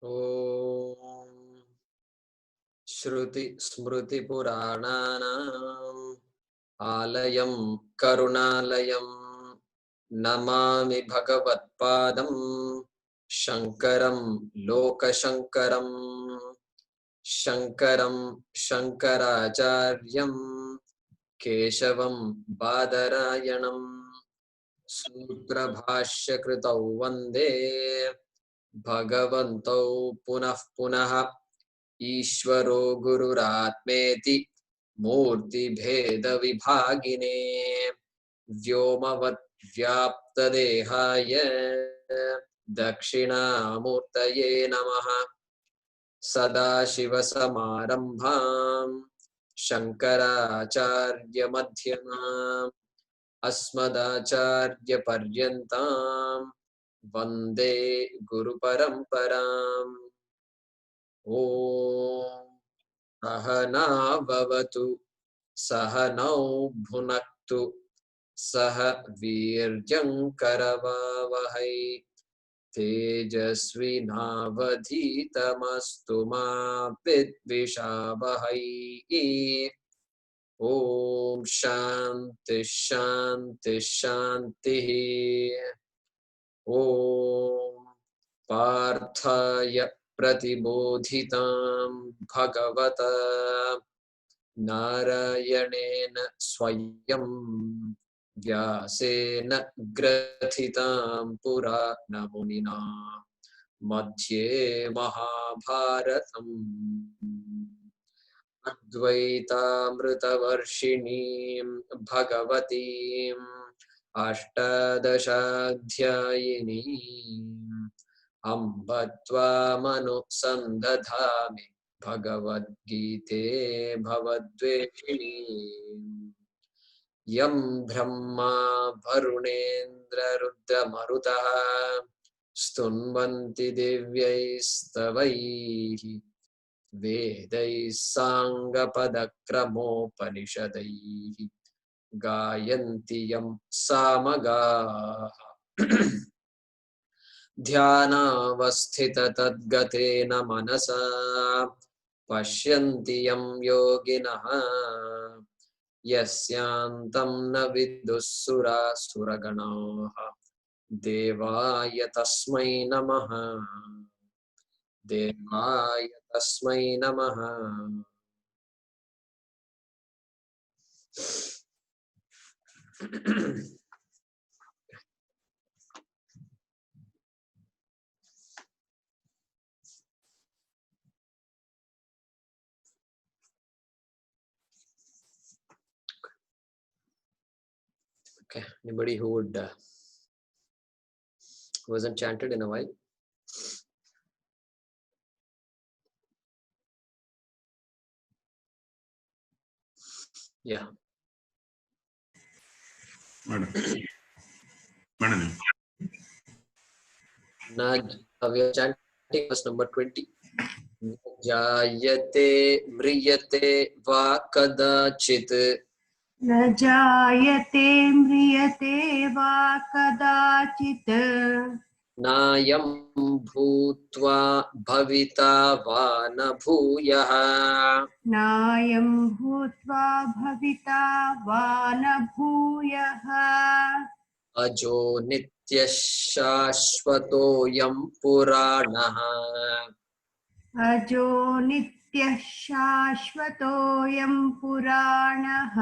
ॐ श्रुति स्मृति पुराणानाम् आलयं करुणालयं नमामि भगवत्पादं शङ्करं लोकशङ्करं शङ्करं शङ्कराचार्यं केशवं बादरायणं सूत्रभाष्यकृतौ वन्दे भगवन्तौ पुनः पुनः ईश्वरो गुरुरात्मेति मूर्तिभेदविभागिने व्योमवद्व्याप्तदेहाय दक्षिणामूर्तये नमः। सदाशिवसमारम्भां शङ्कराचार्यमध्यमाम् अस्मदाचार्यपर्यन्तां वन्दे गुरुपरम्पराम्। ॐ सहना भवतु सहनौ भुनक्तु सह वीर्यङ्करवावहै तेजस्विनावधीतमस्तु मा विद्विषावहै। ॐ शान्ति शान्ति शान्तिः। ॐ पार्थाय प्रतिबोधितां भगवता नारायणेन स्वयं व्यासेन ग्रथितां पुराणमुनिना मध्ये महाभारतम् अद्वैतामृतवर्षिणीं भगवतीम् अष्टादशाध्यायिनीम् अम्ब त्वामनुसन्दधामि भगवद्गीते भवद्वेषिणीम् यं ब्रह्मा वरुणेन्द्ररुद्रमरुतः स्तुन्वन्ति दिव्यैस्तवैः वेदैः साङ्गपदक्रमोपनिषदैः गायन्ति यं सामगाः ध्यानावस्थिततद्गतेन मनसा पश्यन्ति यं योगिनः यस्यान्तं न विदुःसुरासुरगणाः देवाय तस्मै नमः देवाय तस्मै नमः। Okay, anybody who hasn't chanted in a while? Yeah. Madam. We are chanting verse number 20. Jayate mriyate va kadachit न जायते म्रियते वा कदाचित् नायं भूत्वा भविता वा न भूयः नायं भूत्वा भविता वा न भूयः अजो नित्यः शाश्वतोऽयं पुराणः अजो नित्यः शाश्वतोऽयं पुराणः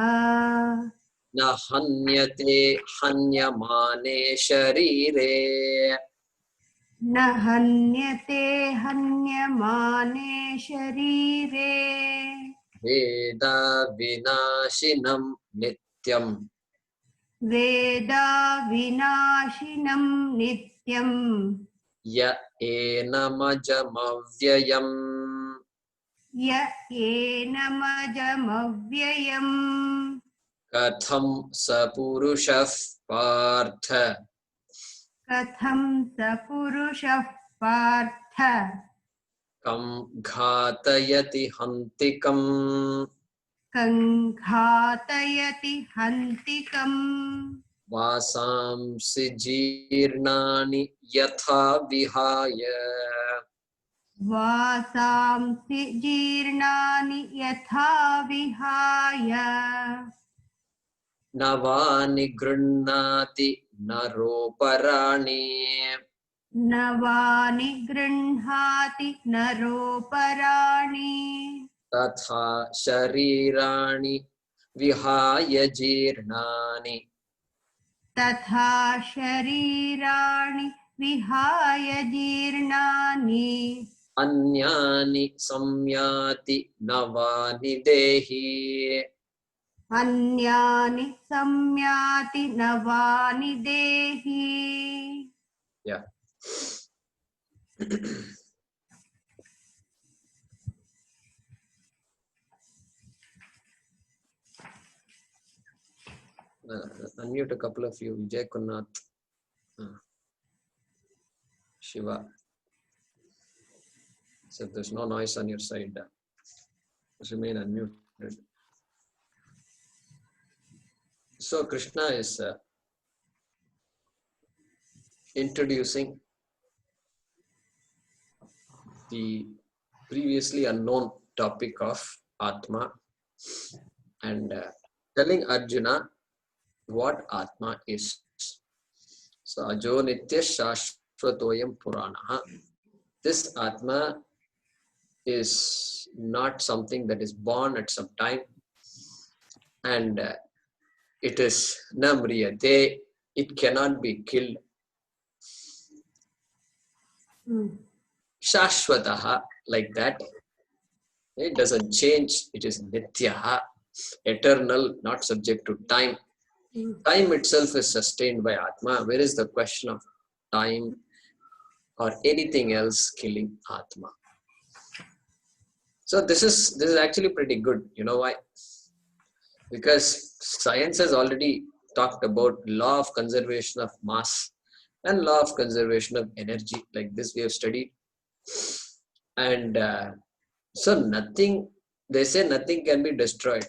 न हन्यते हन्यमाने शरीरे न हन्यते हन्यमाने शरीरे वेदा विनाशिनं नित्यम् वेदा विनाशिनं नित्यम् य एनमजमव्ययम् य एनमजमव्ययम् कथं स पुरुषः पार्थ कथं स पुरुषः पार्थ कं घातयति हन्तिकम् कं घातयति हन्तिकम् वासांसि जीर्णानि यथा विहाय वासांसि जीर्णानि यथा विहाय नवानि गृह्णाति नरोपराणि नवानि गृह्णाति नरोपराणि तथा शरीराणि विहाय जीर्णानि तथा शरीराणि विहाय जीर्णानि अन्यानि संयाति नवानि देहि अन्यानि संयाति नवानि देहि yeah unmute a couple of you. Vijay Kunnath, Shiva. So if there's no noise on your side, remain unmuted. So Krishna is introducing the previously unknown topic of Atma and telling Arjuna what Atma is. So Ajo Nitya Shashvatoyam Puranaha. This Atma is not something that is born at some time, and it is namriyate. It cannot be killed. Shashvataha, like that. It doesn't change. It is nityaha, eternal, not subject to time. Time itself is sustained by Atma. Where is the question of time or anything else killing Atma? So this is actually pretty good. You know why? Because science has already talked about law of conservation of mass and law of conservation of energy. Like this we have studied. And so nothing, they say nothing can be destroyed.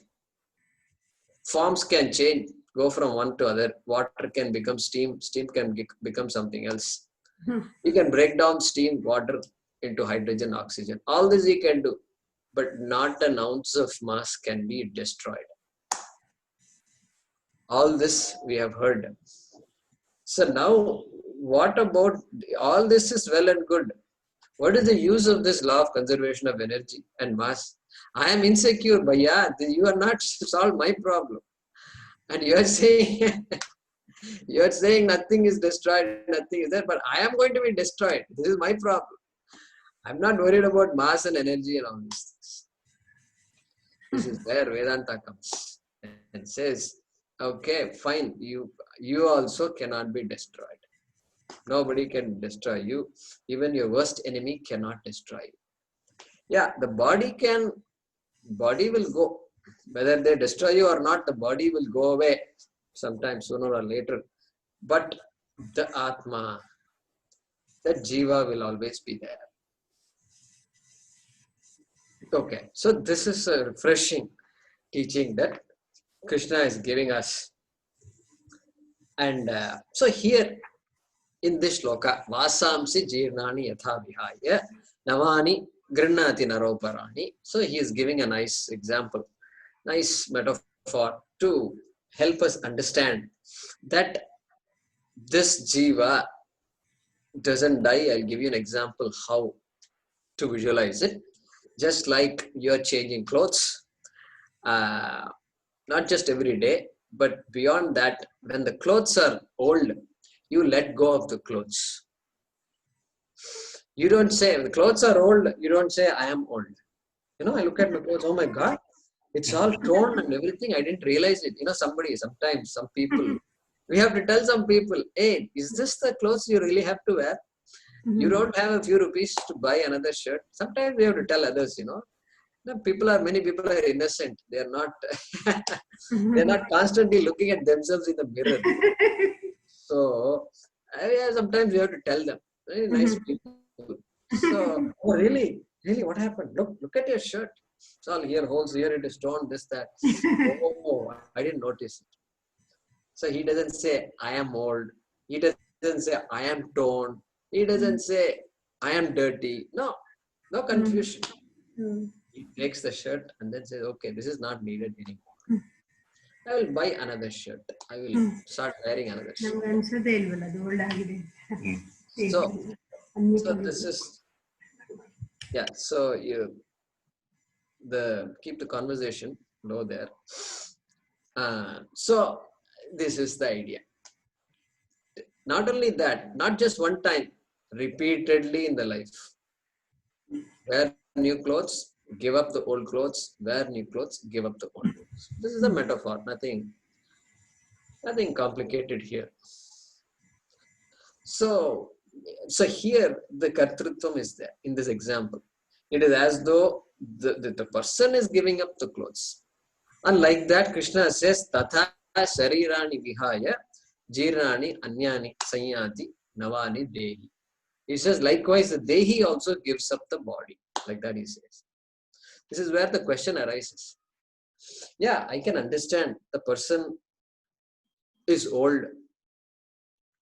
Forms can change, go from one to other. Water can become steam, steam can become something else. You can break down steam, water into hydrogen, oxygen. All this you can do, but not an ounce of mass can be destroyed. All this we have heard. So now, what about all this is well and good. What is the use of this law of conservation of energy and mass? I am insecure, Bhaiya. You are not solved my problem. And you are saying nothing is destroyed, nothing is there, but I am going to be destroyed. This is my problem. I'm not worried about mass and energy and all these things. This is where Vedanta comes and says, okay, fine, you also cannot be destroyed. Nobody can destroy you. Even your worst enemy cannot destroy you. Yeah, the body will go. Whether they destroy you or not, the body will go away sometime sooner or later. But the Atma, that Jiva will always be there. Okay, so this is a refreshing teaching that Krishna is giving us. And so here in this shloka, Vasamsi Jirnani Yatha Vihaya Navani Grinnati Naroparani. So he is giving a nice example, nice metaphor to help us understand that this Jiva doesn't die. I'll give you an example how to visualize it. Just like you're changing clothes, not just every day, but beyond that, when the clothes are old, you let go of the clothes. You don't say, the clothes are old, you don't say, I am old. You know, I look at my clothes, oh my God, it's all torn and everything. I didn't realize it. You know, sometimes some people, we have to tell some people, hey, is this the clothes you really have to wear? You don't have a few rupees to buy another shirt. Sometimes we have to tell others, you know. Many people are innocent. They are not, they are not constantly looking at themselves in the mirror. So, sometimes we have to tell them. Very nice people. So, oh really? Really, what happened? Look at your shirt. It's all here, holes here, it is torn, this, that. Oh, I didn't notice it. So he doesn't say, I am old. He doesn't say, I am torn. He doesn't say, I am dirty. No. No confusion. Mm. He takes the shirt and then says, okay, this is not needed anymore. I will buy another shirt. I will start wearing another shirt. ನಮ್ಗೆ ಅನ್ಸೋದೇ ಇಲ್ವಲ್ಲ ಅದು old ಆಗಿದೆ So, ಅನ್ಮಿಟ್ so this is, yeah, so you keep the conversation low there. So this is the idea. Not only that, not just one time, repeatedly in the life. Wear new clothes, give up the old clothes. Wear new clothes, give up the old clothes. This is a metaphor. Nothing complicated here. So here the kartrutvam is there in this example. It is as though the person is giving up the clothes. And like that, Krishna says, Tatha sharirani vihaya jirnani anyani sanyati navani dehi. He says, likewise, the dehi also gives up the body. Like that he says. This is where the question arises. Yeah, I can understand the person is old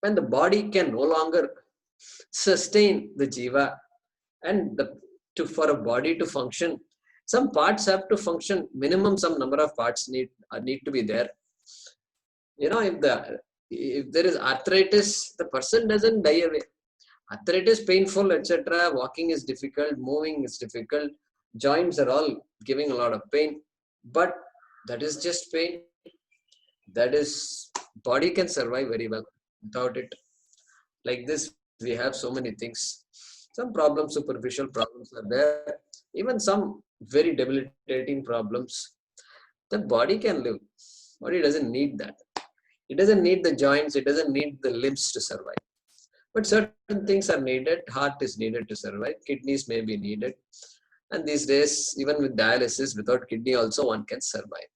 when the body can no longer sustain the jiva, and for a body to function, some parts have to function. Minimum some number of parts need to be there. You know, if there is arthritis, the person doesn't die away. Arthritis painful, etc. Walking is difficult, moving is difficult, joints are all giving a lot of pain, but that is just pain. That is, body can survive very well without it. Like this, we have so many things. Some problems, superficial problems are there. Even some very debilitating problems. The body can live. Body doesn't need that. It doesn't need the joints. It doesn't need the limbs to survive. But certain things are needed. Heart is needed to survive. Kidneys may be needed. And these days, even with dialysis, without kidney also one can survive.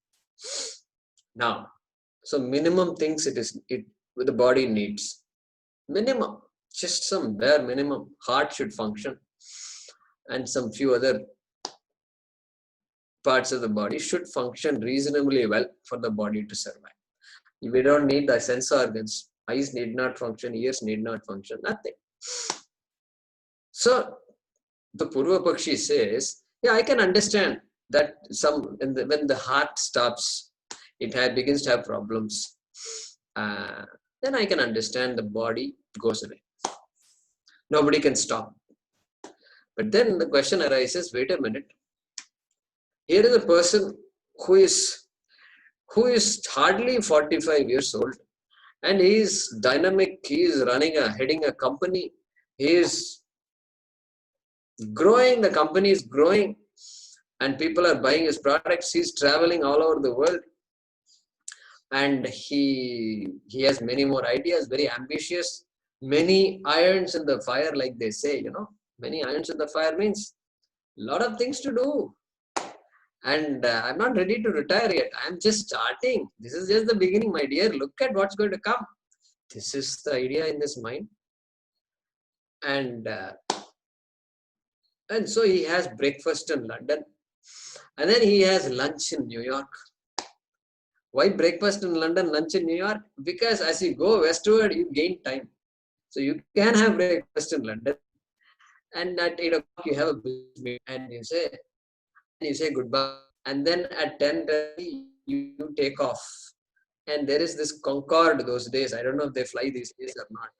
Now, so minimum things the body needs. Minimum, just some bare minimum. Heart should function, and some few other parts of the body should function reasonably well for the body to survive. We don't need the sense organs. Eyes need not function, ears need not function, nothing. So the Purva Pakshi says, yeah, I can understand that when the heart stops, it begins to have problems. Then I can understand the body goes away. Nobody can stop. But then the question arises, wait a minute. Here is a person who is hardly 45 years old, and he is dynamic, he is heading a company, he is growing, the company is growing, and people are buying his products, he is traveling all over the world, and he has many more ideas, very ambitious, many irons in the fire, like they say, many irons in the fire means a lot of things to do. And I'm not ready to retire yet. I'm just starting. This is just the beginning, my dear. Look at what's going to come. This is the idea in this mind. And so he has breakfast in London. And then he has lunch in New York. Why breakfast in London, lunch in New York? Because as you go westward, you gain time. So you can have breakfast in London. And at 8 o'clock, you have a business meeting. And you say goodbye, and then at 10:30 you take off. And there is this Concorde those days. I don't know if they fly these days or not.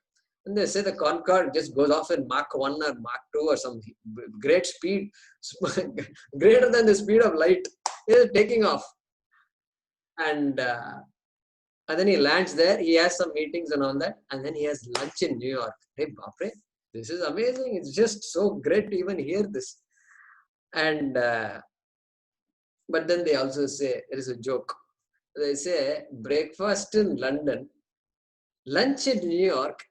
And they say the Concorde just goes off in Mach 1 or Mach 2 or some great speed, greater than the speed of light. It is taking off. And then he lands there. He has some meetings and all that. And then he has lunch in New York. Hey, Bapre, this is amazing. It's just so great to even hear this. And but then they also say, there is a joke. They say breakfast in London, lunch in New York,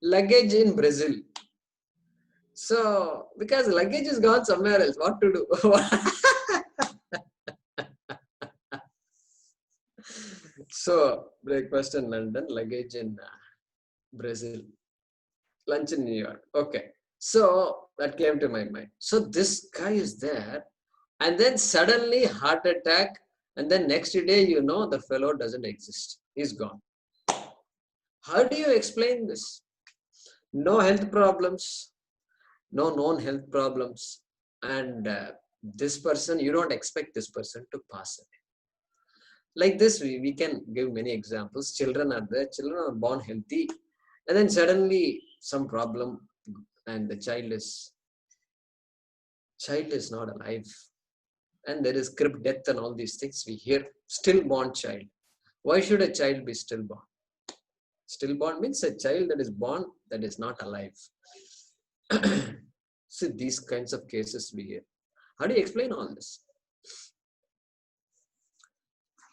luggage in Brazil. So because luggage is gone somewhere else, what to do? So breakfast in London, luggage in Brazil, lunch in New York. Okay. So that came to my mind. So this guy is there, and then suddenly heart attack, and then next day, the fellow doesn't exist. He's gone. How do you explain this? No health problems, no known health problems, and this person, you don't expect this person to pass away. Like this, we can give many examples. Children are there, children are born healthy, and then suddenly some problem, and the child is not alive, and there is crib death and all these things we hear. Stillborn child. Why should a child be stillborn? Stillborn means a child that is born that is not alive. See, these kinds of cases we hear. How do you explain all this?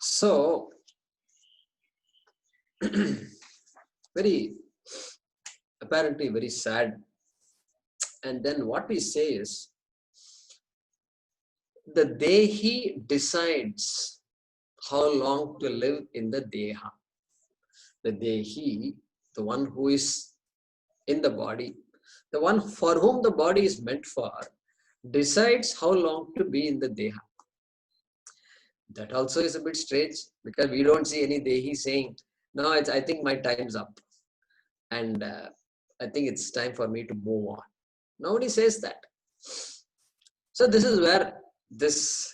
So, apparently very sad. And then what we say is, the Dehi decides how long to live in the Deha. The Dehi, the one who is in the body, the one for whom the body is meant for, decides how long to be in the Deha. That also is a bit strange, because we don't see any Dehi saying, no, I think my time's up, and I think it's time for me to move on. Nobody says that. So this is where this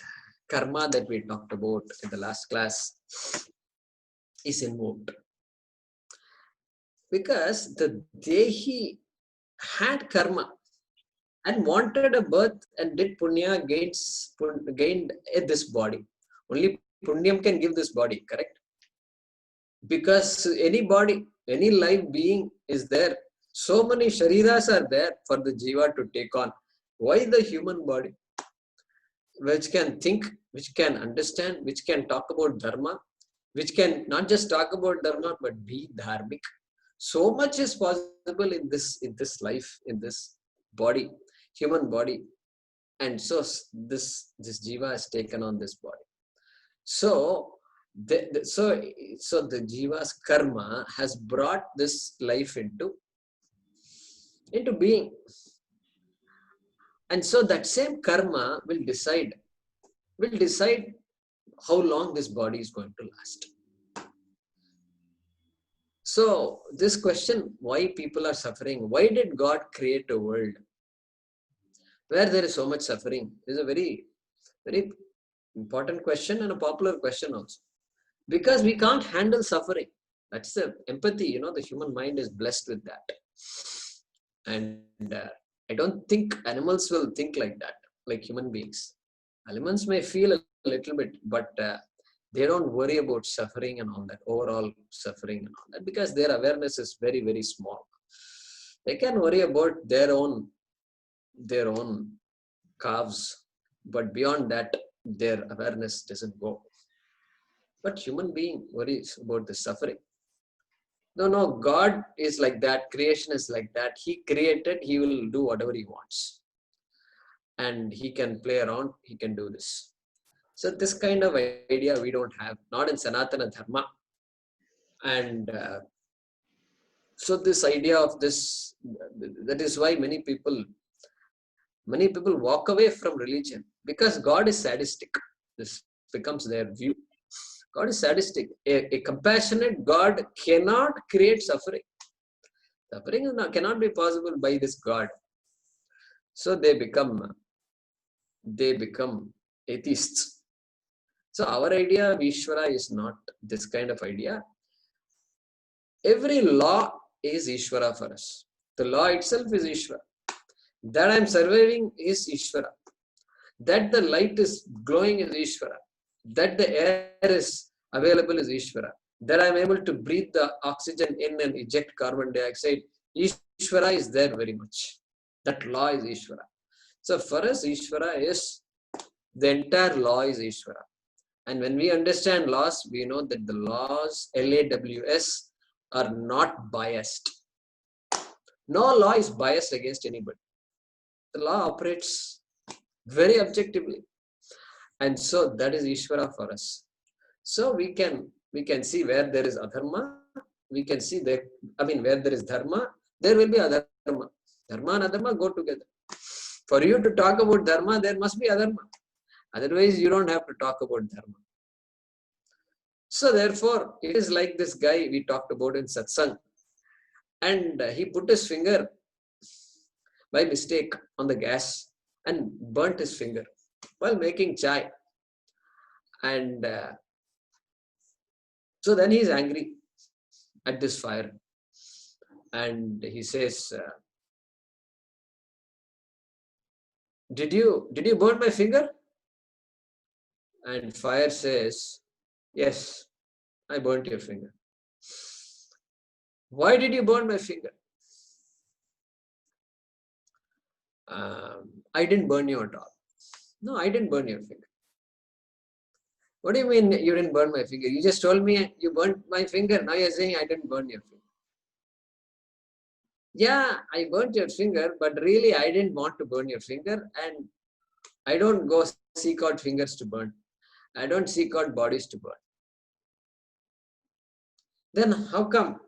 karma that we talked about in the last class is invoked. Because the Dehi had karma and wanted a birth and did punya, gained this body. Only punyam can give this body, correct? Because any body, any live being is there. So many shariras are there for the jiva to take on. Why the human body? Which can think, which can understand, which can talk about dharma, which can not just talk about dharma, but be dharmic. So much is possible in this life, in this body, human body. And so this jiva has taken on this body. So the jiva's karma has brought this life into being. And so that same karma will decide how long this body is going to last. So this question, why people are suffering, why did God create a world where there is so much suffering, is a very, very important question, and a popular question also. Because we can't handle suffering. That's the empathy, the human mind is blessed with that. And I don't think animals will think like that, like human beings. Animals may feel a little bit, but they don't worry about suffering and all that, overall suffering and all that, because their awareness is very, very small. They can worry about their own calves, but beyond that, their awareness doesn't go. But human being worries about the suffering. No, God is like that. Creation is like that. He created, he will do whatever he wants. And he can play around, he can do this. So this kind of idea we don't have, not in Sanatana Dharma. And so this idea of this, that is why many people walk away from religion, because God is sadistic. This becomes their view. God is sadistic. A compassionate God cannot create suffering. Suffering cannot be possible by this God. So they become atheists. So our idea of Ishvara is not this kind of idea. Every law is Ishvara for us. The law itself is Ishvara. That I am surviving is Ishvara. That the light is glowing is Ishvara. That the air is available is Ishvara. That I am able to breathe the oxygen in and eject carbon dioxide, Ishvara is there very much. That law is Ishvara. So for us, Ishvara is, the entire law is Ishvara. And when we understand laws, we know that the laws, LAWS, are not biased. No law is biased against anybody. The law operates very objectively. And so that is Ishvara for us. So we can see where there is adharma, we can see that, where there is dharma, there will be adharma. Dharma and adharma go together. For you to talk about dharma, there must be adharma. Otherwise, you don't have to talk about dharma. So therefore, it is like this guy we talked about in satsang. And he put his finger by mistake on the gas and burnt his finger while making chai. And so then he's angry at this fire. And he says, did you burn my finger? And fire says, yes, I burnt your finger. Why did you burn my finger? I didn't burn you at all. No, I didn't burn your finger. What do you mean you didn't burn my finger? You just told me you burnt my finger. Now you're saying I didn't burn your finger. Yeah, I burnt your finger, but really I didn't want to burn your finger, and I don't go seek out fingers to burn. I don't seek out bodies to burn. Then how come?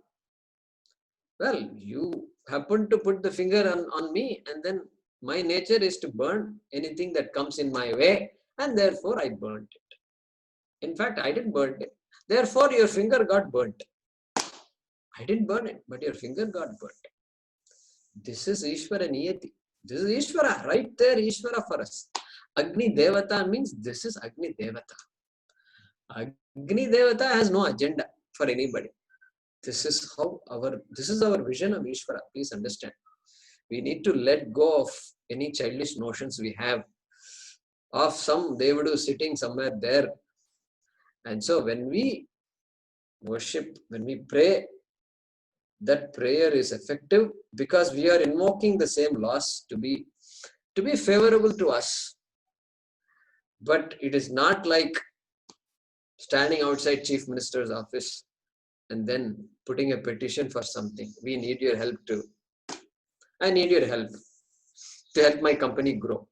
Well, you happen to put the finger on me, and then my nature is to burn anything that comes in my way, and therefore I burnt it. In fact, I didn't burn it. Therefore, your finger got burnt. I didn't burn it, but your finger got burnt. This is Ishvara Niyati. This is Ishvara, right there, Ishvara for us. Agni Devata means this is Agni Devata. Agni Devata has no agenda for anybody. This is our vision of Ishvara. Please understand. We need to let go of any childish notions we have of some Devadu sitting somewhere there. And so when we worship, when we pray, that prayer is effective because we are invoking the same laws to be favorable to us. But it is not like standing outside Chief Minister's office and then putting a petition for something. We need your help too. I need your help to help my company grow.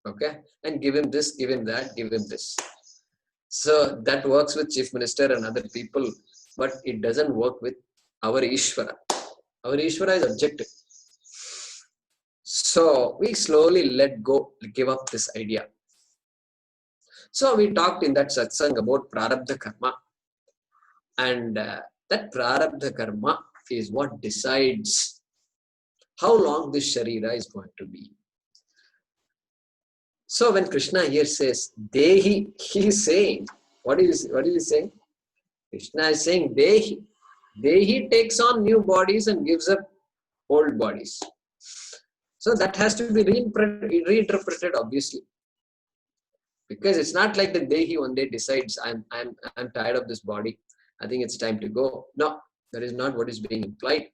Okay? And give him this, give him that, give him this. So that works with Chief Minister and other people, but it doesn't work with our Ishvara. Our Ishvara is objective. So we slowly let go, give up this idea. So we talked in that satsang about prarabdha karma. And that prarabdha karma is what decides how long this sharira is going to be. So when Krishna here says Dehi, he is saying, what is he saying? Krishna is saying Dehi. Dehi takes on new bodies and gives up old bodies. So that has to be reinterpreted, obviously. Because it's not like the Dehi one day decides, I'm tired of this body. I think it's time to go. No, that is not what is being implied.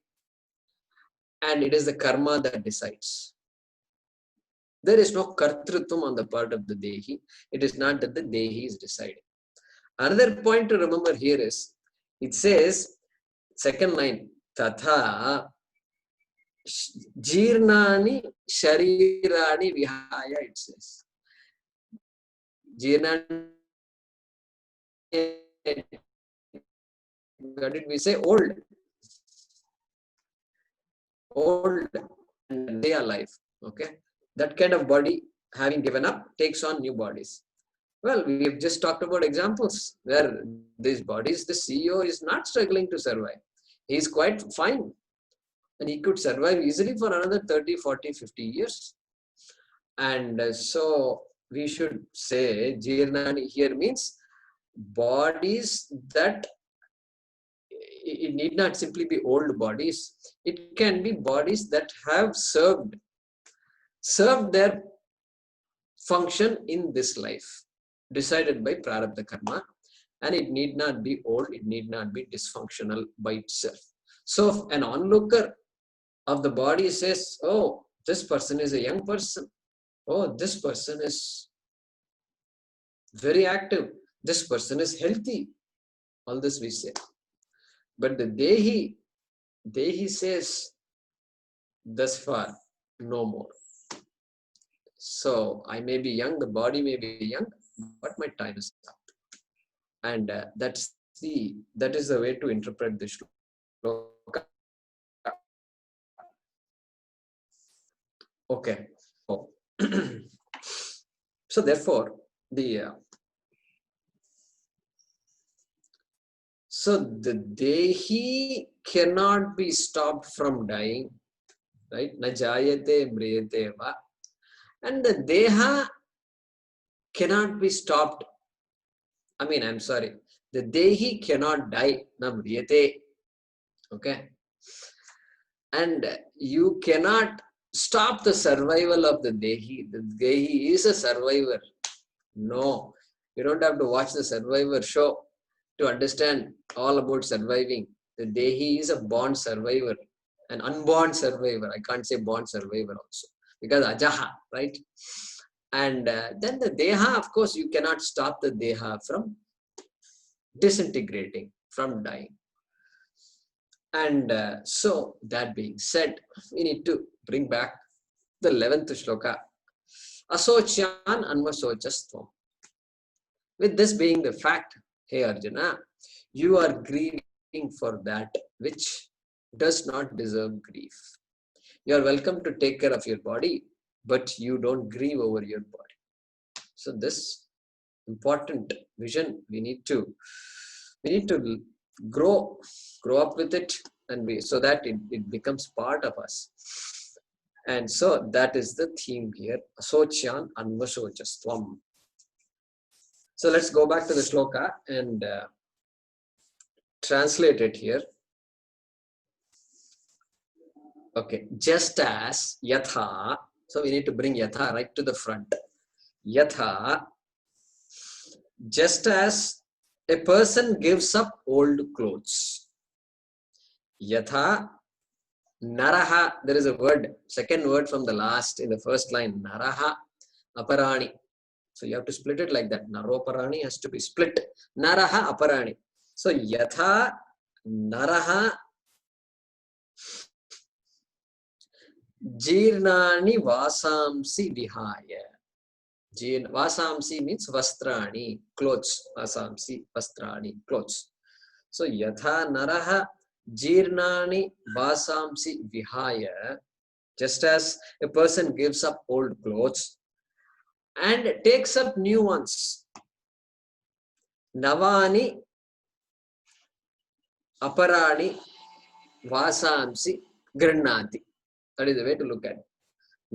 And it is the karma that decides. There is no kartrutvam on the part of the Dehi. It is not that the Dehi is deciding. Another point to remember here is, it says, second line, Tatha Jirnani Sharirani Vihaya, it says. Jirnani, what did we say? Old. Old and they are alive. Okay. That kind of body, having given up, takes on new bodies. Well, we have just talked about examples where these bodies, the CEO is not struggling to survive. He is quite fine. And he could survive easily for another 30, 40, 50 years. And so we should say, Jirnani here means bodies that, it need not simply be old bodies. It can be bodies that have served their function in this life, decided by prarabdha karma, and it need not be old, it need not be dysfunctional by itself. So if an onlooker of the body says, oh, this person is a young person, oh, this person is very active, this person is healthy, all this we say. But the Dehi says, thus far, no more. So I may be young, the body may be young, but my time is up. And that is the way to interpret the shloka. Okay. Oh. So therefore, the Dehi cannot be stopped from dying. right? Na jayate mriyate va. And the deha cannot be stopped. I mean, I'm sorry. The dehi cannot die. Na mriyate. Okay. And you cannot stop the survival of the dehi. The dehi is a survivor. No. You don't have to watch the Survivor show to understand all about surviving. The dehi is a born survivor, an unborn survivor. I can't say born survivor also because ajaha, right? And then the deha, of course, you cannot stop the deha from disintegrating, from dying. And so, that being said, we need to bring back the 11th shloka. Asocyan anvasochastvam. With this being the fact, hey Arjuna, you are grieving for that which does not deserve grief. You are welcome to take care of your body, but you don't grieve over your body. So this important vision, we need to grow up with it, and so that it becomes part of us. And so that is the theme here. Asocyan anvasochastvam. So let's go back to the shloka and translate it here. Okay, just as yatha, so we need to bring yatha right to the front. Yatha, just as a person gives up old clothes. Yatha, naraha, there is a word, second word from the last in the first line, naraha aparani. So you have to split it like that. Naroparani has to be split. Naraha aparani. So yatha naraha jirnani vasamsi vihaya. Vasamsi means vastrani, clothes. Vasamsi, vastrani, clothes. So yatha naraha jirnani vasamsi vihaya. Just as a person gives up old clothes and takes up new ones. Navani aparani vasamsi grinnati. That is the way to look at it.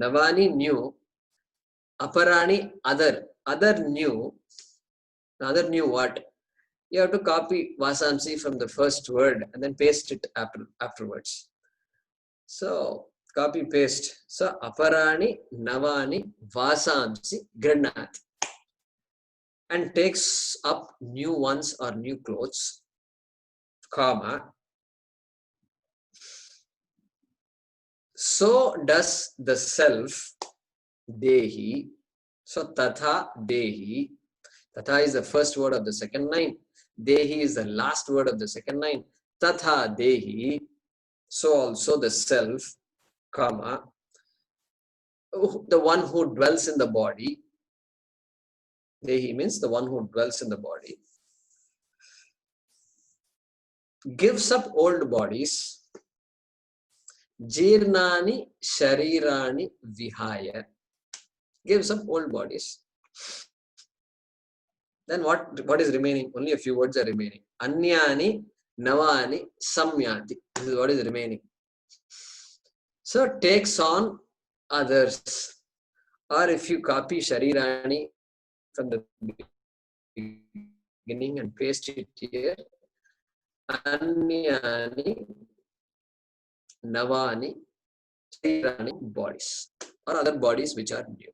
Navani new, aparani other new. Other new what? You have to copy vasamsi from the first word and then paste it afterwards. So copy paste. So aparani navani vasamsi grinnati. And takes up new ones or new clothes, comma. So does the self, dehi. So tatha dehi. Tatha is the first word of the second line. Dehi is the last word of the second line. Tatha dehi. So also the self, comma. The one who dwells in the body. Dehi means the one who dwells in the body. Gives up old bodies. Jirnani sharirani vihaya. Gives up old bodies. Then what is remaining? Only a few words are remaining. Anyani navani samyati. This is what is remaining. So takes on others. Or if you copy sharirani from the beginning and paste it here. Anyani navani sharirani bodies. Or other bodies which are new.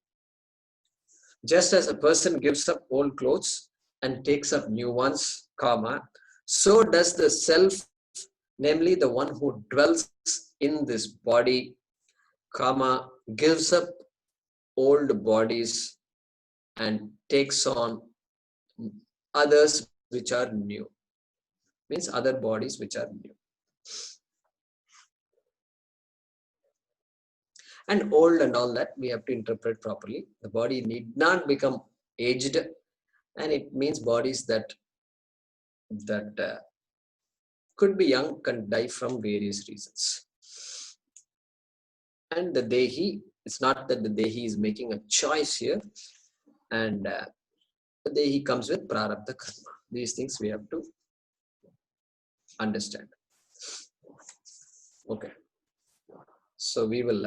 Just as a person gives up old clothes and takes up new ones, comma, so does the self, namely the one who dwells in this body, comma, gives up old bodies and takes on others which are new. Means other bodies which are new. And old and all that we have to interpret properly. The body need not become aged, and it means bodies that could be young can die from various reasons. And the dehi, it's not that the dehi is making a choice here, and the dehi comes with prarabdha karma. These things we have to understand. Okay. So we will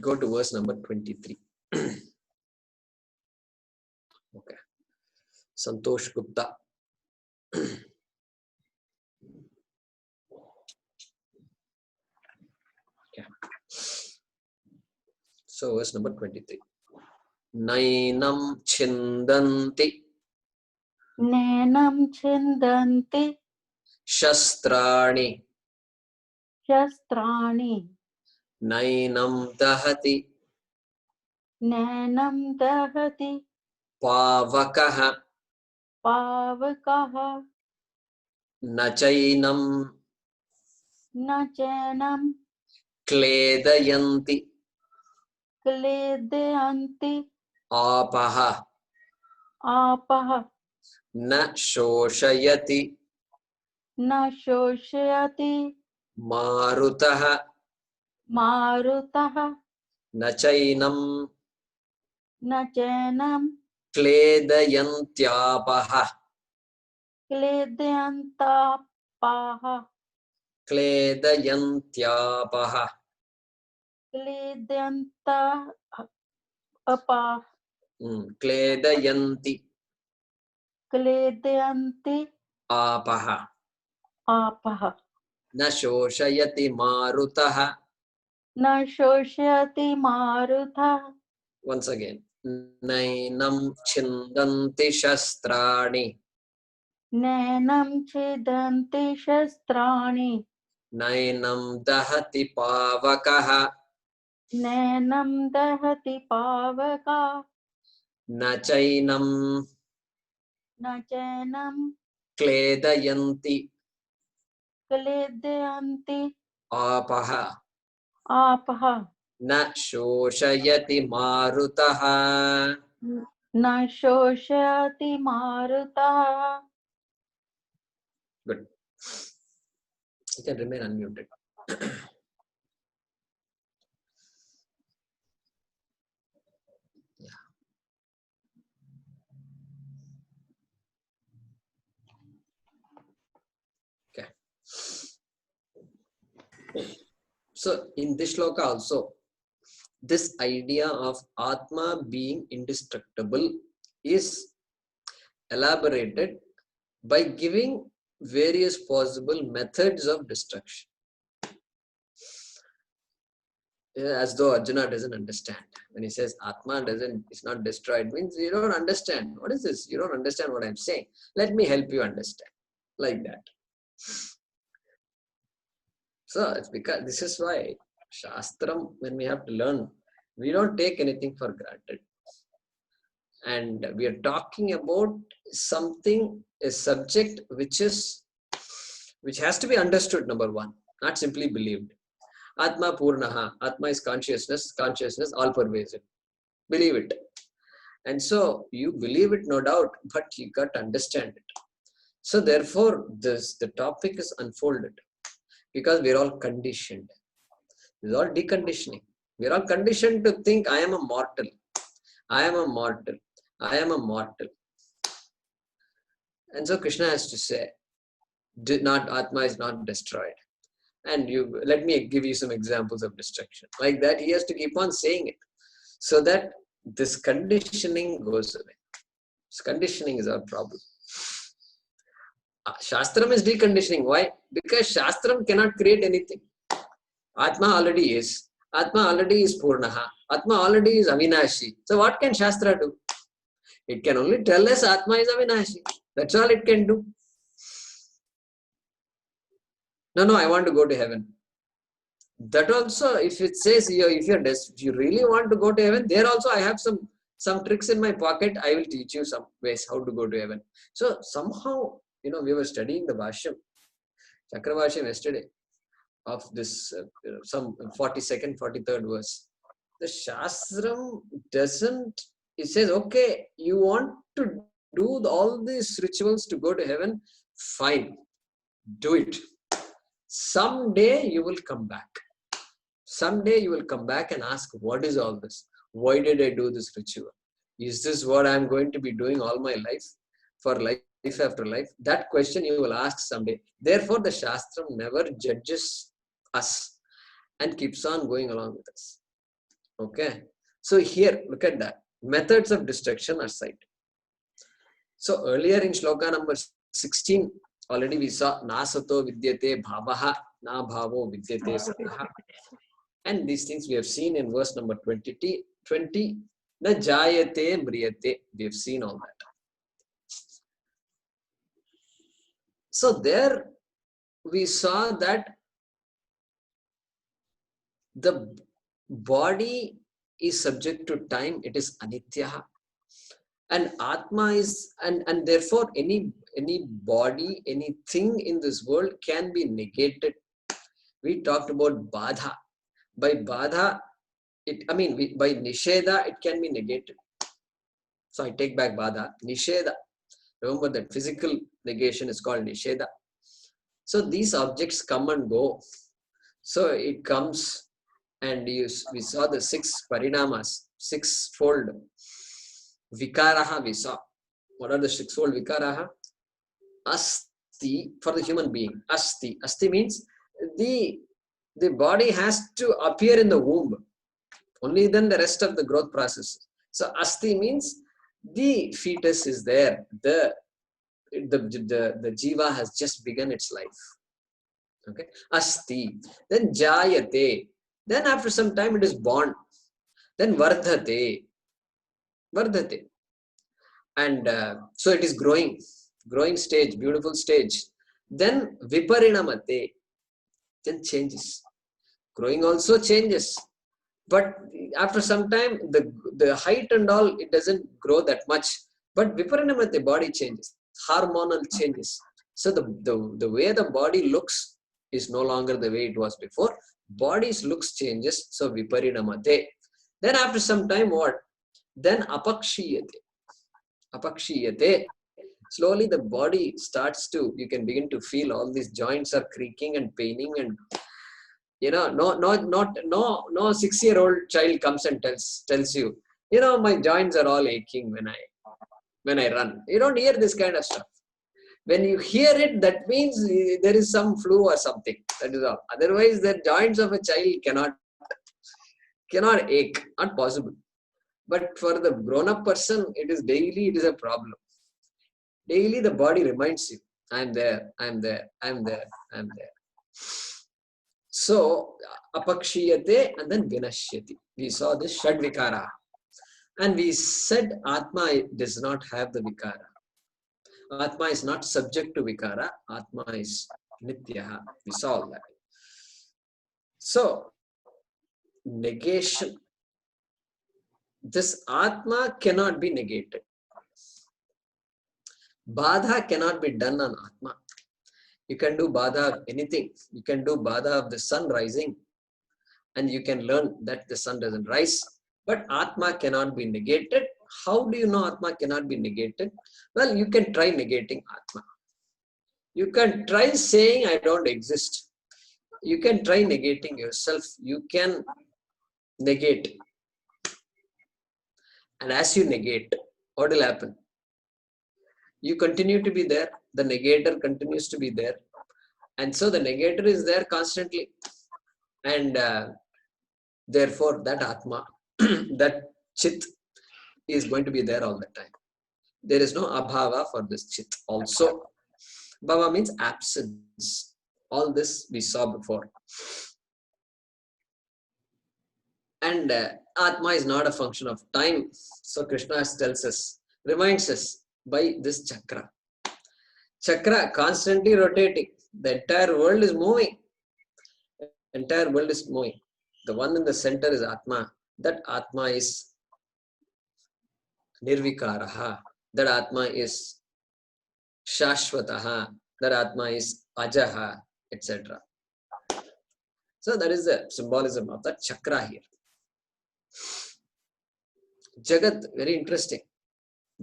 go to verse number 23. Okay. Santosh Gupta. Okay. So verse number 23. Nainam chindanti Nenam chindanti shastrani shastrani. nainam dahati Nenam dahati pavakaha pavakaha. nachainam Najanam kledayanti kledayanti apaha apaha. na shoshayati Na shoshayati marutaha marutaha. nachainam Najanam kledayantyapaha kledayantapaha. kledayantyapaha. Kledayanta apa. Kledayanti Kledayanti apaha apaha. na shoshayati marutaha. Na shoshayati marutha. Once again. Nainam chindanti shastrani Nenam chidanti shastrani. nainam dahati pavakaha Nenam dahati pavaka. nachainam Najanam kledayanti kledayanti apaha apaha. na shoshayati marutaha. Na shoshayati marutha. Good. You can remain unmuted. Yeah. Okay. So in this shloka also, this idea of Atma being indestructible is elaborated by giving various possible methods of destruction. As though Arjuna doesn't understand. When he says Atma is not destroyed, means you don't understand. What is this? You don't understand what I'm saying. Let me help you understand. Like that. So it's because this is why Shastram, when we have to learn, we don't take anything for granted. And we are talking about something, a subject which has to be understood, number one, not simply believed. Atma Purnaha. Atma is consciousness, all pervasive. Believe it. And so you believe it, no doubt, but you got to understand it. So therefore, the topic is unfolded because we're all conditioned. It's all deconditioning. We're all conditioned to think I am a mortal. I am a mortal. I am a mortal. And so Krishna has to say, Atma is not destroyed. And let me give you some examples of destruction. Like that, he has to keep on saying it so that this conditioning goes away. This conditioning is our problem. Shastram is deconditioning. Why? Because Shastram cannot create anything. Atma already is. Atma already is Purnaha. Atma already is Avinashi. So what can Shastra do? It can only tell us Atma is Avinashi. That's all it can do. No, I want to go to heaven. That also, if it says if you really want to go to heaven, there also I have some tricks in my pocket. I will teach you some ways how to go to heaven. So somehow, we were studying the Bhashyam, Chakra Bhashyam yesterday, of this some 42nd, 43rd verse. The Shastram doesn't. It says, okay, you want to do all these rituals to go to heaven, fine, do it. Someday you will come back. Someday you will come back and ask, what is all this? Why did I do this ritual? Is this what I'm going to be doing all my life? For life after life? That question you will ask someday. Therefore, the Shastram never judges us. and keeps on going along with us. Okay. So here, look at that. Methods of destruction are cited. So earlier in shloka number 16, already we saw nasato vidyate bhavaha, na bhavo vidyate sataha. And these things we have seen in verse number 20, na jayate mriyate. We have seen all that. So there we saw that the body is subject to time, it is anitya. And Atma is, and therefore any body, anything in this world can be negated. We talked about Badha. By Badha, by Nisheda, it can be negated. So I take back Badha. Nisheda. Remember that physical negation is called Nisheda. So these objects come and go. So it comes, and we saw the 6 parinamas, 6-fold vikaraha we saw. What are the 6-fold vikaraha? Asti, for the human being. Asti. Asti means the body has to appear in the womb. Only then the rest of the growth process. So asti means the fetus is there. The jiva has just begun its life. Okay. Asti. Then jayate. Then after some time it is born. Then vardhate. Vardhate. And so it is growing stage, beautiful stage. Then viparinamate. Then changes. Growing also changes. But after some time, the height and all, it doesn't grow that much. But viparinamate, body changes. Hormonal changes. So the way the body looks is no longer the way it was before. Body's looks changes. So viparinamate. Then after some time, what? Then apakshiyate. Apakshiyate. Slowly the body starts to, you can begin to feel all these joints are creaking and paining, and no 6-year-old child comes and tells you, my joints are all aching when I run. You don't hear this kind of stuff. When you hear it, that means there is some flu or something. That is all. Otherwise, the joints of a child cannot ache. Not possible. But for the grown-up person, it is daily, it is a problem. Daily the body reminds you, I'm there, I'm there, I'm there, I'm there. So, apakshiyate and then vinashyati. We saw this shadvikara. And we said Atma does not have the vikara. Atma is not subject to vikara. Atma is nitya. We saw all that. So, negation. This Atma cannot be negated. Badha cannot be done on Atma. You can do Badha of anything. You can do Badha of the sun rising, and you can learn that the sun doesn't rise. But Atma cannot be negated. How do you know Atma cannot be negated? Well, you can try negating Atma. You can try saying I don't exist. You can try negating yourself. You can negate. And as you negate, what will happen? You continue to be there. The negator continues to be there. And so the negator is there constantly. And therefore that Atma, that Chit is going to be there all the time. There is no abhava for this Chit also. Bhava means absence. All this we saw before. And Atma is not a function of time. So Krishna tells us, reminds us by this chakra. Chakra constantly rotating. The entire world is moving. Entire world is moving. The one in the center is Atma. That Atma is Nirvikaraha. That Atma is Shashvataha. That Atma is Ajaha, etc. So that is the symbolism of that chakra here. Jagat, very interesting.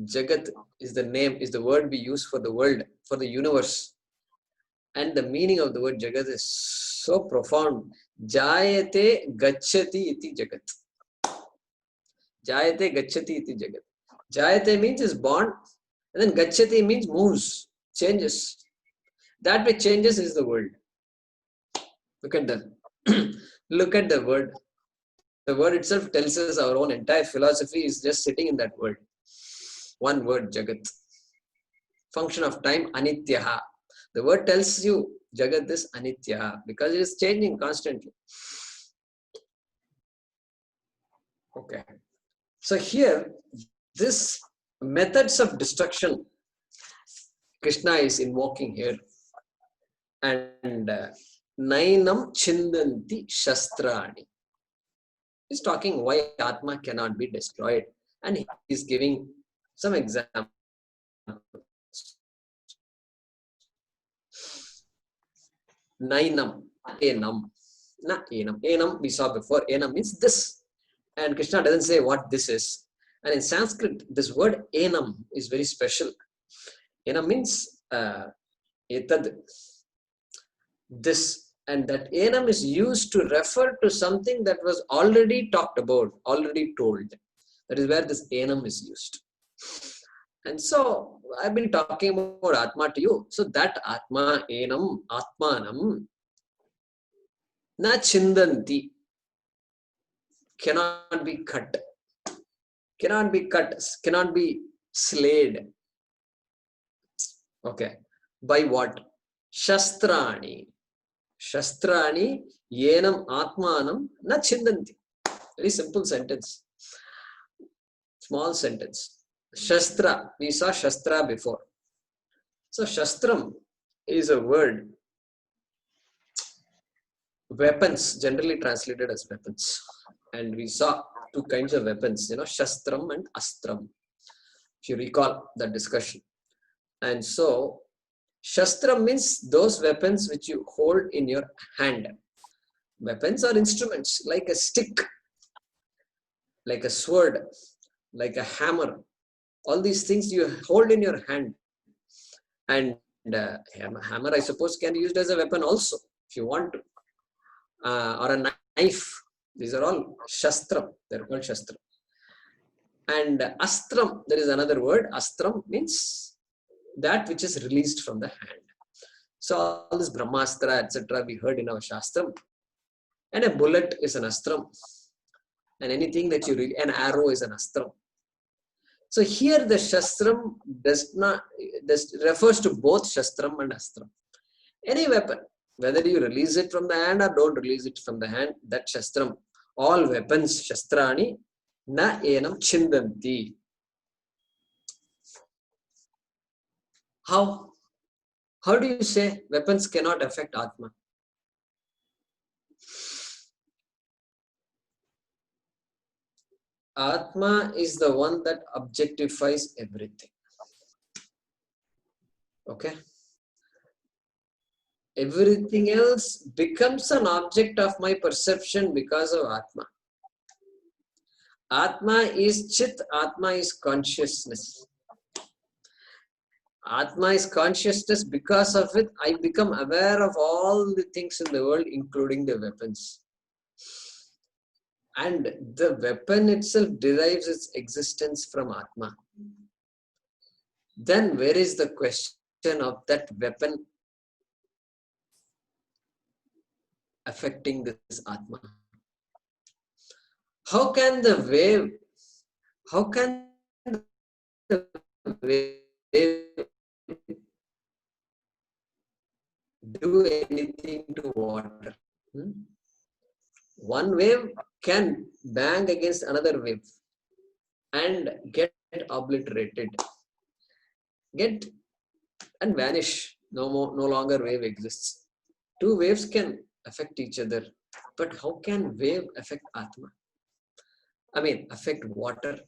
Jagat is the name, is the word we use for the world, for the universe. And the meaning of the word Jagat is so profound. Jayate gacchati iti Jagat. Jayate gacchati iti Jagat. Jayate means is born, and then gacchati means moves, changes. That which changes is the world. Look at that. Look at the word. The word itself tells us our own entire philosophy is just sitting in that word. One word, Jagat. Function of time, Anityaha. The word tells you Jagat is Anityaha because it is changing constantly. Okay. So here, this methods of destruction Krishna is invoking here. And Nainam Chindanti Shastrani. He's talking why Atma cannot be destroyed. And he's giving some examples. Nainam, Enam. Na Enam. Enam we saw before. Enam means this. And Krishna doesn't say what this is. And in Sanskrit, this word Enam is very special. Enam means etad. This. And that Enam is used to refer to something that was already talked about, already told. That is where this Enam is used. And so, I've been talking about Atma to you. So that Atma, Enam, Atmanam, na chindanti, cannot be cut. Cannot be cut, cannot be slayed. Okay. By what? Shastrani. Shastrani, yenam atmanam, na chindanti. Very simple sentence. Small sentence. Shastra. We saw Shastra before. So Shastram is a word. Weapons, generally translated as weapons. And we saw two kinds of weapons, Shastram and Astram. If you recall that discussion. And so, Shastram means those weapons which you hold in your hand. Weapons are instruments like a stick, like a sword, like a hammer. All these things you hold in your hand. And hammer, I suppose, can be used as a weapon also, if you want to. Or a knife. These are all Shastram. They're called Shastram. And Astram, there is another word. Astram means that which is released from the hand. So all this Brahmastra, etc., we heard in our Shastram. And a bullet is an Astram. And anything that you read, an arrow is an Astram. So here the Shastram refers to both Shastram and Astram. Any weapon, whether you release it from the hand or don't release it from the hand, that Shastram, all weapons, Shastrani, na enam chindanti. How? How do you say weapons cannot affect Atma? Atma is the one that objectifies everything. Okay? Everything else becomes an object of my perception because of Atma. Atma is Chit, Atma is consciousness. Atma is consciousness. Because of it, I become aware of all the things in the world, including the weapons. And the weapon itself derives its existence from Atma. Then where is the question of that weapon affecting this Atma? How can the wave do anything to water? One wave can bang against another wave and get obliterated, get and vanish. No longer wave exists. Two waves can affect each other, but how can wave affect Atma? I mean, affect water.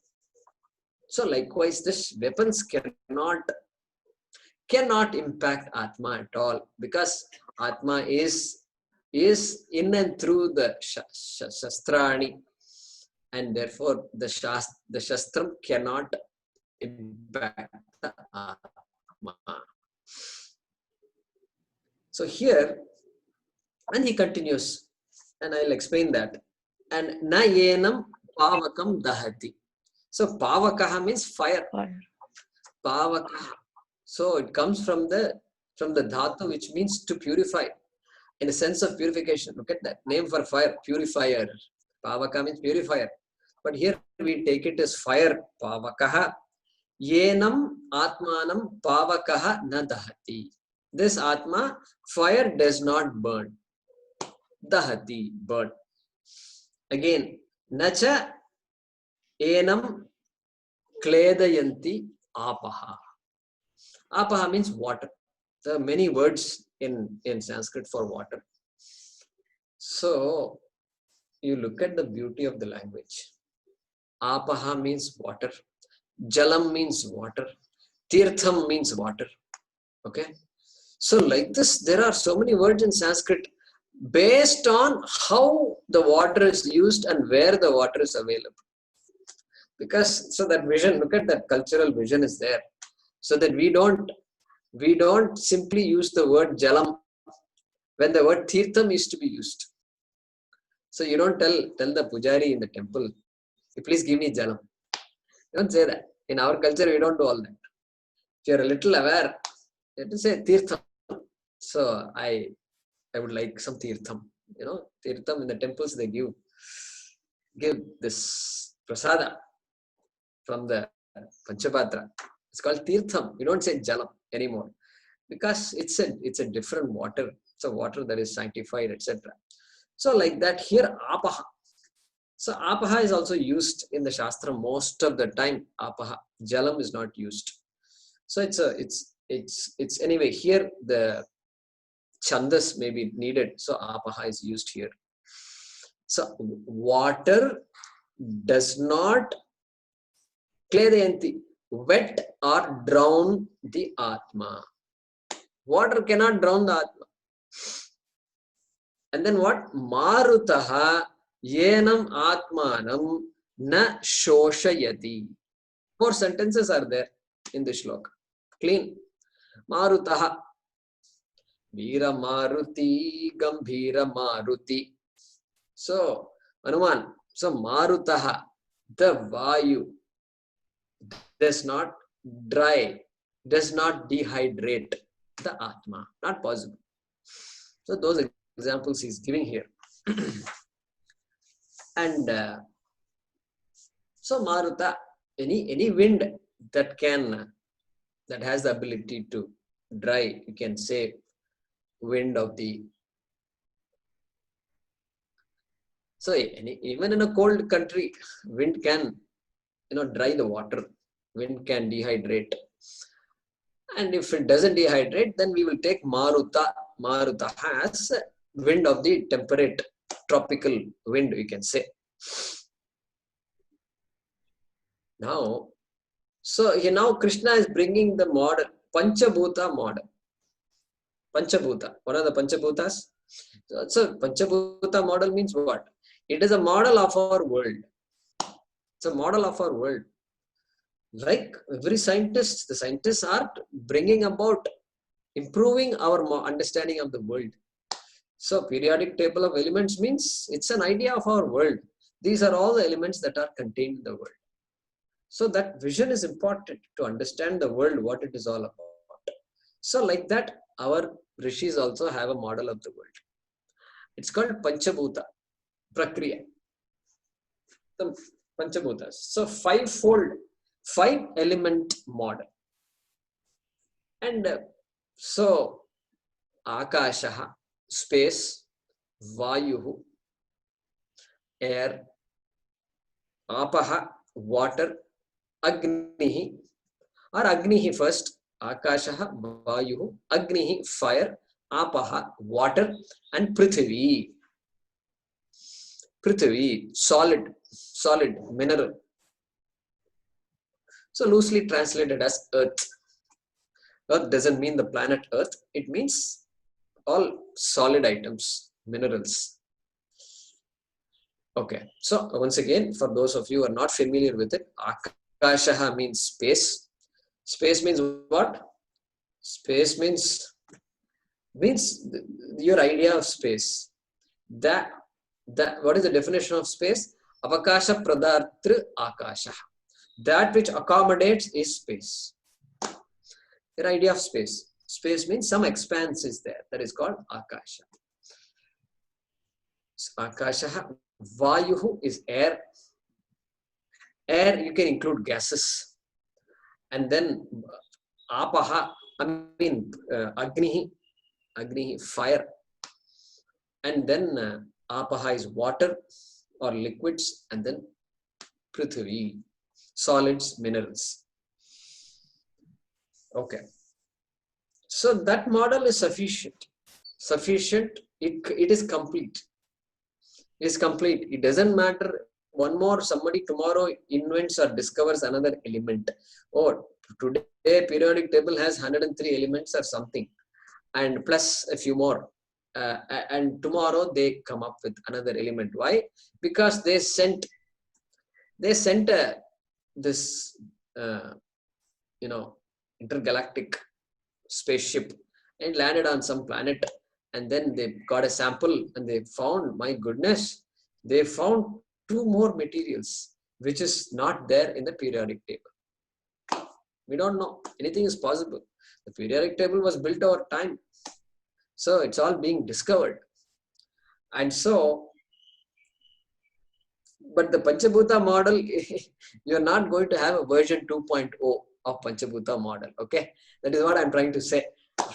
So likewise, this weapons cannot impact Atma at all, because Atma is in and through the Shastrani, and therefore the Shastram cannot impact the Atma. So here, and he continues, and I'll explain that. And na yenam pavakam dahati. So pavakaha means fire. Pavakaha. So it comes from the dhatu, which means to purify. in a sense of purification. Look at that name for fire, purifier. Pavaka means purifier. But here we take it as fire, pavakaha. Yenam atmanam pavakaha na dahati. This atma, fire does not burn. Dahati, burn. Again, nacha enam kledayanti apaha. Apaha means water. There are many words in Sanskrit for water. So, you look at the beauty of the language. Apaha means water. Jalam means water. Tirtham means water. Okay. So like this, there are so many words in Sanskrit based on how the water is used and where the water is available. Because, so that vision, look at that cultural vision is there. So that we don't simply use the word jalam when the word tirtham is to be used. So you don't tell the pujari in the temple, please give me jalam. You don't say that. In our culture, we don't do all that. If you're a little aware, you have to say tirtham. So I would like some tirtham. You know, tirtham in the temples they give this prasada from the Panchapatra. It's called tirtham. You don't say jalam anymore because it's a different water. It's a water that is sanctified, etc. So like that here, apaha. So apaha is also used in the Shastra most of the time. Apaha, jalam is not used. So it's anyway here the chandas may be needed. So apaha is used here. So water does not kledayanti, wet or drown the atma. Water cannot drown the atma. And then what? Marutaha yenam atmanam na shoshayati. 4 sentences are there in this shloka. Clean. Marutaha. Veera Maruti, Gambhira Maruti. So, Hanuman. So, Marutaha, the Vayu, does not dry, does not dehydrate the Atma. Not possible. So, those examples he's giving here. And so, Maruta, any wind that has the ability to dry, you can say wind of the. So even in a cold country, wind can dry the water. Wind can dehydrate. And if it doesn't dehydrate, then we will take Maruta. Maruta has wind of the temperate tropical wind, we can say. Now, so here now Krishna is bringing the model, Panchabhuta model. Panchabhuta. What are the Panchabhutas? So Panchabhuta model means what? It is a model of our world. It's a model of our world. Like every scientist, the scientists are bringing about improving our understanding of the world. So periodic table of elements means it's an idea of our world. These are all the elements that are contained in the world. So that vision is important to understand the world, what it is all about. So like that, our rishis also have a model of the world. It's called Panchabhuta, Prakriya. The Panchabhutas. So 5-element model. And so Akashaha, space, Vayuhu, air, Apaha, water, Agnihi, or Agnihi first, Akashaha, Vayuhu, Agnihi, fire, Apaha, water, and Prithvi. Prithvi, solid, mineral. So loosely translated as earth. Earth doesn't mean the planet Earth. It means all solid items, minerals. Okay. So once again, for those of you who are not familiar with it, Akashaha means space. Space means what? Space means your idea of space. That what is the definition of space? Avakasha pradartru akasha. That which accommodates is space. Your idea of space. Space means some expanse is there. That is called akasha. Akashaha. Vayuhu is air. Air, you can include gases. And then Apaha, Agnihi, fire. And then Apaha is water or liquids. And then Prithvi, solids, minerals. Okay. So that model is sufficient. It is complete. It is complete. It doesn't matter. Somebody tomorrow invents or discovers another element. Or today periodic table has 103 elements or something, and plus a few more. And tomorrow they come up with another element. Why? Because they sent this intergalactic spaceship and landed on some planet, and then they got a sample and they found, my goodness, they found 2 more materials which is not there in the periodic table. We don't know. Anything is possible. The periodic table was built over time, so it's all being discovered. And so, but the Panchabhuta model, you're not going to have a version 2.0 of Panchabhuta model. Okay, that is what I'm trying to say.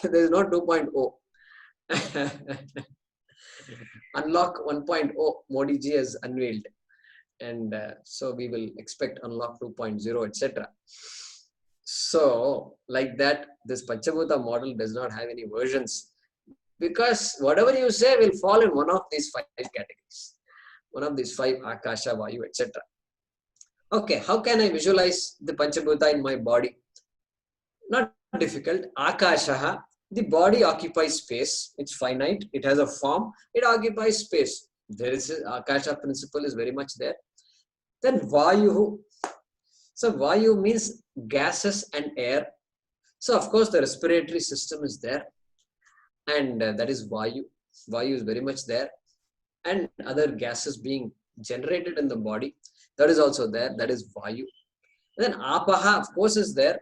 There is no 2.0. Unlock 1.0 Modi ji has unveiled, and so we will expect Unlock 2.0, etc. So like that, this Panchabhuta model does not have any versions, because whatever you say will fall in one of these 5 categories, one of these 5, Akasha, Vayu, etc. Okay, how can I visualize the Panchabhuta in my body? Not difficult. Akashaha, the body occupies space. It's finite. It has a form. It occupies space. There is Akasha principle is very much there. Then Vayu. So Vayu means gases and air. So of course the respiratory system is there, and that is Vayu. Vayu is very much there, and other gases being generated in the body, that is also there. That is Vayu. Then Apaha, of course, is there.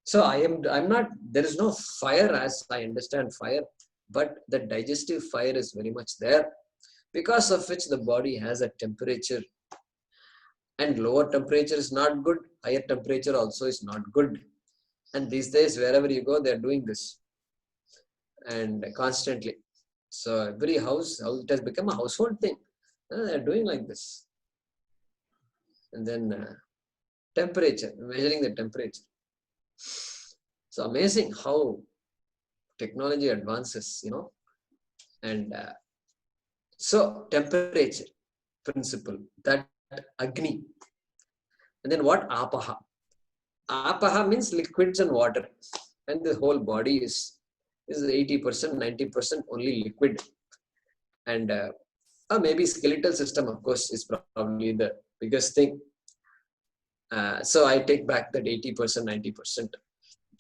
So I'm not, there is no fire as I understand fire, but the digestive fire is very much there, because of which the body has a temperature, and lower temperature is not good, higher temperature also is not good. And these days, wherever you go, they're doing this, and constantly. So every house, it has become a household thing. They're doing like this. And then temperature, measuring the temperature. So amazing how technology advances, and so temperature principle, that Agni. And then what? Apaha. Apaha means liquids and water, and the whole body is 80%, 90% only liquid. And maybe skeletal system, of course, is probably the biggest thing. So I take back that 80%, 90%.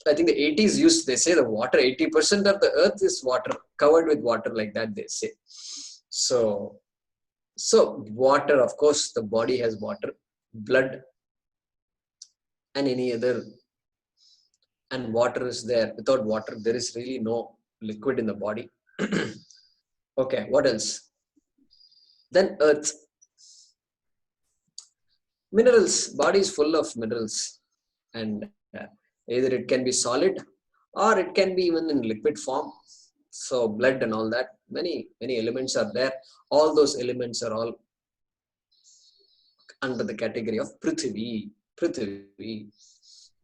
I think the 80s used, they say the water, 80% of the earth is water, covered with water, like that they say. So water, of course, the body has water, blood, and any other, and water is there. Without water, there is really no liquid in the body. Okay, what else? Then earth. Minerals, body is full of minerals, and either it can be solid or it can be even in liquid form. So blood and all that, many elements are there. All those elements are all under the category of Prithvi,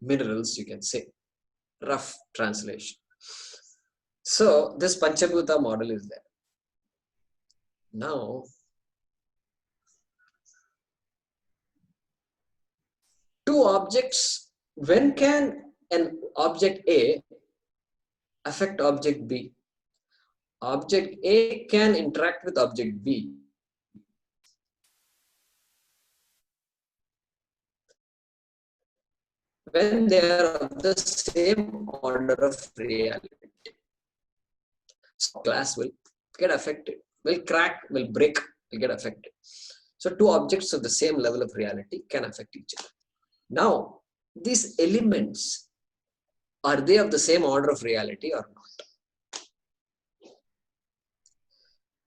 minerals, you can say. Rough translation. So this Panchabhuta model is there. Now, two objects, when can an object A affect object B? Object A can interact with object B. When they are of the same order of reality. So glass will get affected, will crack, will break, will get affected. So two objects of the same level of reality can affect each other. Now, these elements, are they of the same order of reality or not?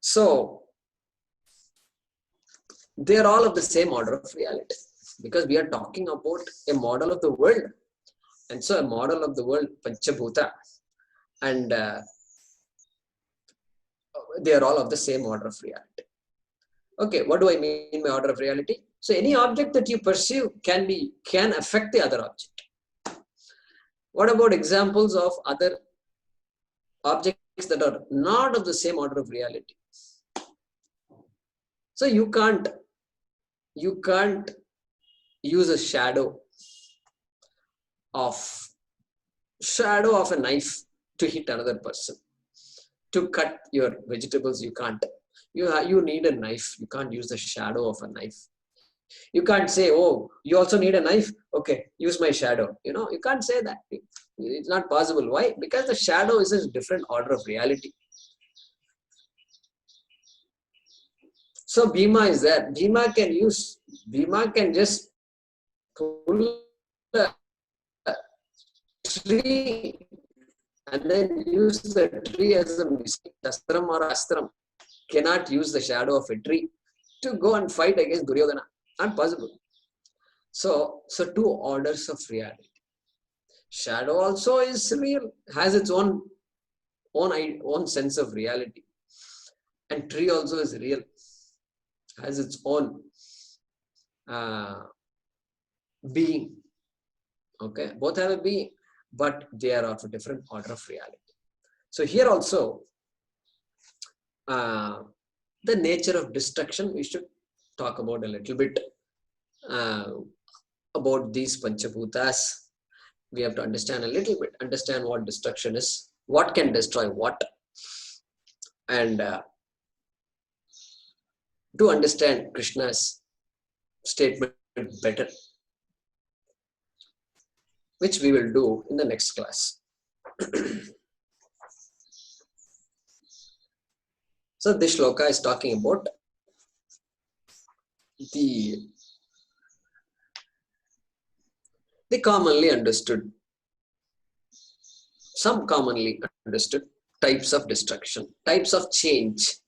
So, they are all of the same order of reality, because we are talking about a model of the world. And so a model of the world, Panchabhuta, and they are all of the same order of reality. Okay, what do I mean by order of reality? So any object that you perceive can affect the other object. What about examples of other objects that are not of the same order of reality? So you can't use a shadow of a knife to hit another person. To cut your vegetables, you can't. You need a knife. You can't use the shadow of a knife. You can't say, oh, you also need a knife? Okay, use my shadow. You can't say that. It's not possible. Why? Because the shadow is a different order of reality. So Bhima is there. Bhima can just pull a tree and then use the tree as a missile. Astram or Astram cannot use the shadow of a tree to go and fight against Duryodhana. Not possible. So two orders of reality. Shadow also is real, has its own sense of reality. And tree also is real, has its own being. Okay, both have a being, but they are of a different order of reality. So here also, the nature of destruction, we should talk about a little bit about these Panchabhutas. We have to understand a little bit, understand what destruction is, what can destroy what, and to understand Krishna's statement better, which we will do in the next class. So this shloka is talking about the commonly understood, some commonly understood types of destruction, types of change,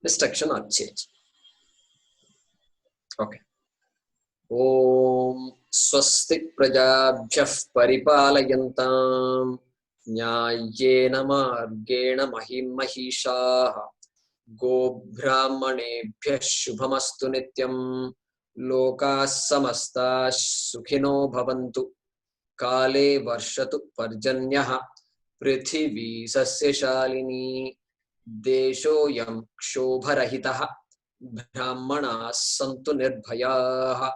destruction or change. Okay. Om swasti prajabhyah paripalayantam nyayena margena mahim mahishaah go brahmanebhyah shubhamastu nityam lokas samastas sukhino bhavantu kale varshatu parjanyah prithvi sasyashalini desho yam kshobarahitah brahmana santu nirbhayaah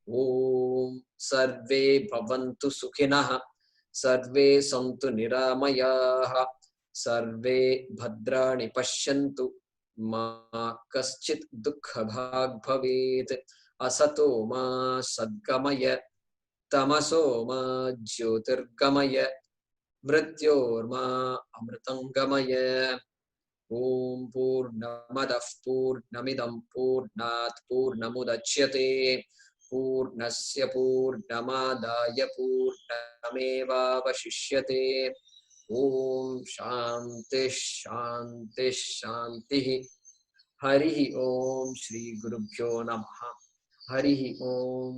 om sarve bhavantu sukhinah sarve santu niramayah sarve bhadrani pashyantu ma kaschit dukha bhag bhavet asato ma sadgamaya tamaso ma jyotirgamaya mrityorma amritangamaya. Om Purnamadah Purnamidam Purnat Purnamudachyate Purnasya Purnamadaya Purnameva Vashishyate. Om Shanti Shanti Shanti. Harihi Om Shri Gurubhyo Namaha. Harihi Om.